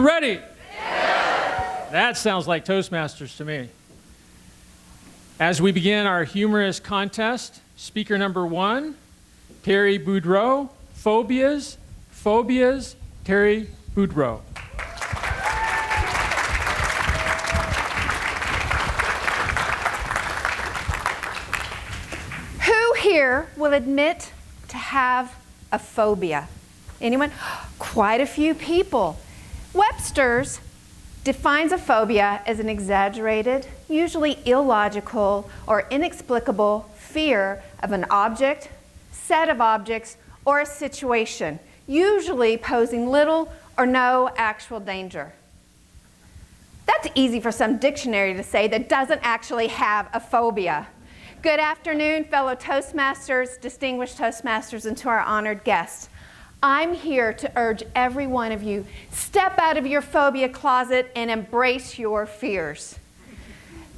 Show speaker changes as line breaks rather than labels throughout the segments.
Ready? Yeah. That sounds like Toastmasters to me. As we begin our humorous contest, speaker number 1, Teri Boudreaux, Phobias, Teri Boudreaux.
Who here will admit to have a phobia? Anyone? Quite a few people. Webster's defines a phobia as an exaggerated, usually illogical or inexplicable fear of an object, set of objects, or a situation, usually posing little or no actual danger. That's easy for some dictionary to say that doesn't actually have a phobia. Good afternoon, fellow Toastmasters, distinguished Toastmasters, and to our honored guests. I'm here to urge every one of you, step out of your phobia closet and embrace your fears.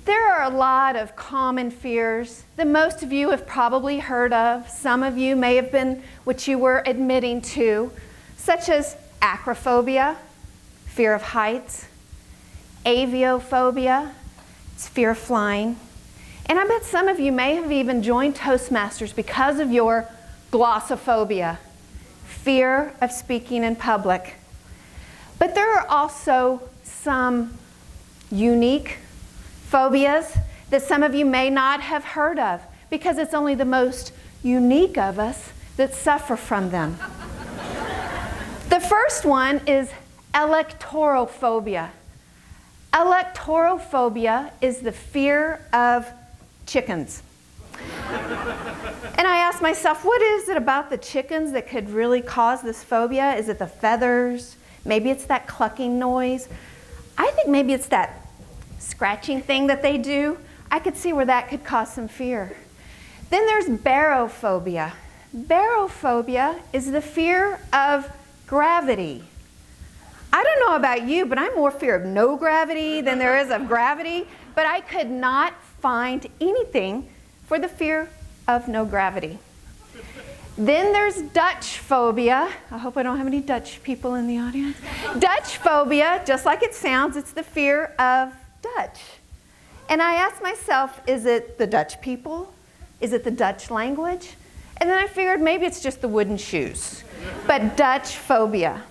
There are a lot of common fears that most of you have probably heard of. Some of you may have been what you were admitting to, such as acrophobia, fear of heights, aviophobia, it's fear of flying. And I bet some of you may have even joined Toastmasters because of your glossophobia, fear of speaking in public. But there are also some unique phobias that some of you may not have heard of because it's only the most unique of us that suffer from them. The first one is electoral phobia. Electoral phobia is the fear of chickens. And I asked myself, what is it about the chickens that could really cause this phobia? Is it the feathers? Maybe it's that clucking noise. I think maybe it's that scratching thing that they do. I could see where that could cause some fear. Then there's barophobia. Barophobia is the fear of gravity. I don't know about you, but I'm more fear of no gravity than there is of gravity. But I could not find anything for the fear of no gravity. Then there's Dutch phobia. I hope I don't have any Dutch people in the audience. Dutch phobia, just like it sounds, it's the fear of Dutch. And I asked myself, is it the Dutch people? Is it the Dutch language? And then I figured maybe it's just the wooden shoes. But Dutch phobia.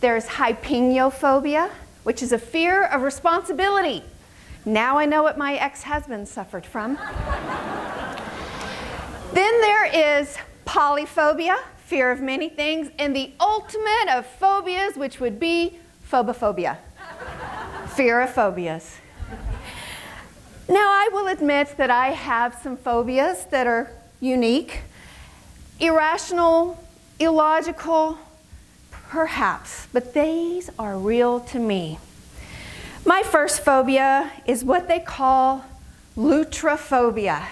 There's hypenophobia, which is a fear of responsibility. Now I know what my ex-husband suffered from. Then there is polyphobia, fear of many things, and the ultimate of phobias, which would be phobophobia, fear of phobias. Now I will admit that I have some phobias that are unique, irrational, illogical, perhaps, but these are real to me. My first phobia is what they call Lutra Phobia.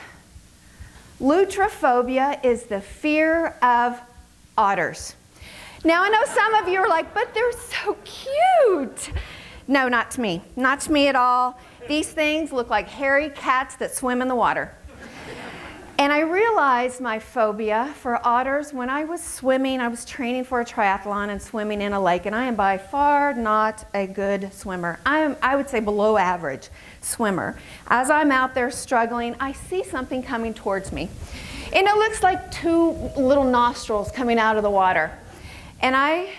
Lutra Phobia is the fear of otters. Now I know some of you are like, but they're so cute. No, not to me. Not to me at all. These things look like hairy cats that swim in the water. And I realized my phobia for otters when I was swimming. I was training for a triathlon and swimming in a lake, and I am by far not a good swimmer. I would say below average swimmer. As I'm out there struggling, I see something coming towards me. And it looks like two little nostrils coming out of the water. And I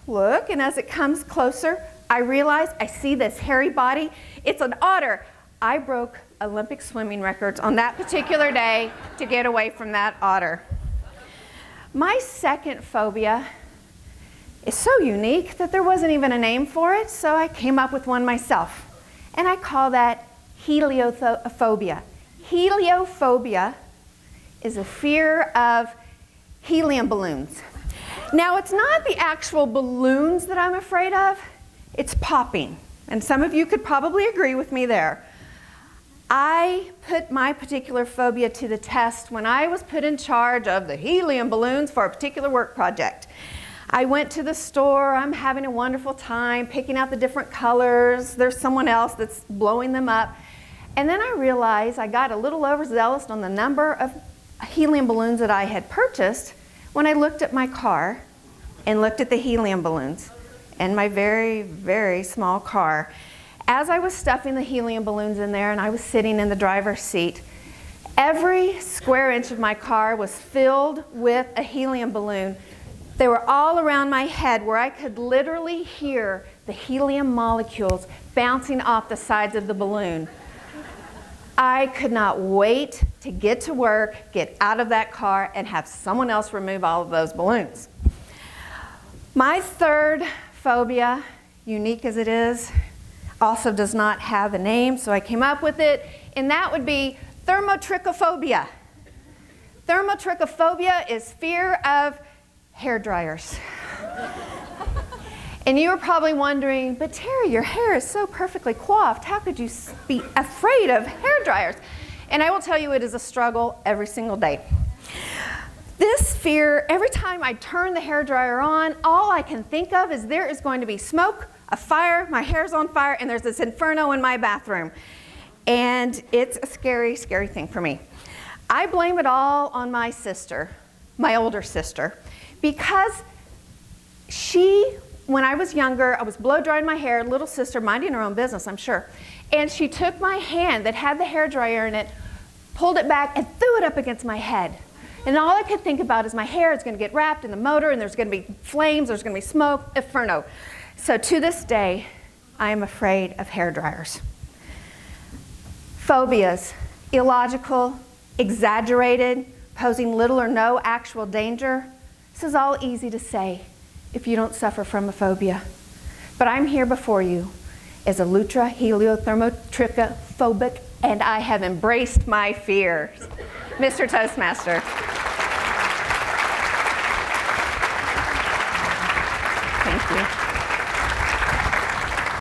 look, and as it comes closer, I realize I see this hairy body. It's an otter. I broke Olympic swimming records on that particular day to get away from that otter. My second phobia is so unique that there wasn't even a name for it, so I came up with one myself. And I call that heliophobia. Heliophobia is a fear of helium balloons. Now, it's not the actual balloons that I'm afraid of, it's popping. And some of you could probably agree with me there. I put my particular phobia to the test when I was put in charge of the helium balloons for a particular work project. I went to the store, I'm having a wonderful time picking out the different colors. There's someone else that's blowing them up. And then I realized I got a little overzealous on the number of helium balloons that I had purchased when I looked at my car and looked at the helium balloons. in my very, very small car. As I was stuffing the helium balloons in there and I was sitting in the driver's seat, every square inch of my car was filled with a helium balloon. They were all around my head where I could literally hear the helium molecules bouncing off the sides of the balloon. I could not wait to get to work, get out of that car, and have someone else remove all of those balloons. My third phobia, unique as it is, also does not have a name, so I came up with it, and that would be Thermo Phobia. Thermo Phobia is fear of hair dryers. And you were probably wondering, but Teri, your hair is so perfectly coiffed. How could you be afraid of hair dryers? And I will tell you, it is a struggle every single day. This fear, every time I turn the hair dryer on, all I can think of is there is going to be smoke, a fire, my hair's on fire, and there's this inferno in my bathroom. And it's a scary, scary thing for me. I blame it all on my sister, my older sister, because when I was younger, I was blow drying my hair, little sister, minding her own business, I'm sure. And she took my hand that had the hair dryer in it, pulled it back, and threw it up against my head. And all I could think about is my hair is going to get wrapped in the motor, and there's going to be flames, there's going to be smoke, inferno. So to this day, I am afraid of hair dryers. Phobias, illogical, exaggerated, posing little or no actual danger. This is all easy to say if you don't suffer from a phobia. But I'm here before you as a Lutra Phobic, and I have embraced my fears. Mr. Toastmaster.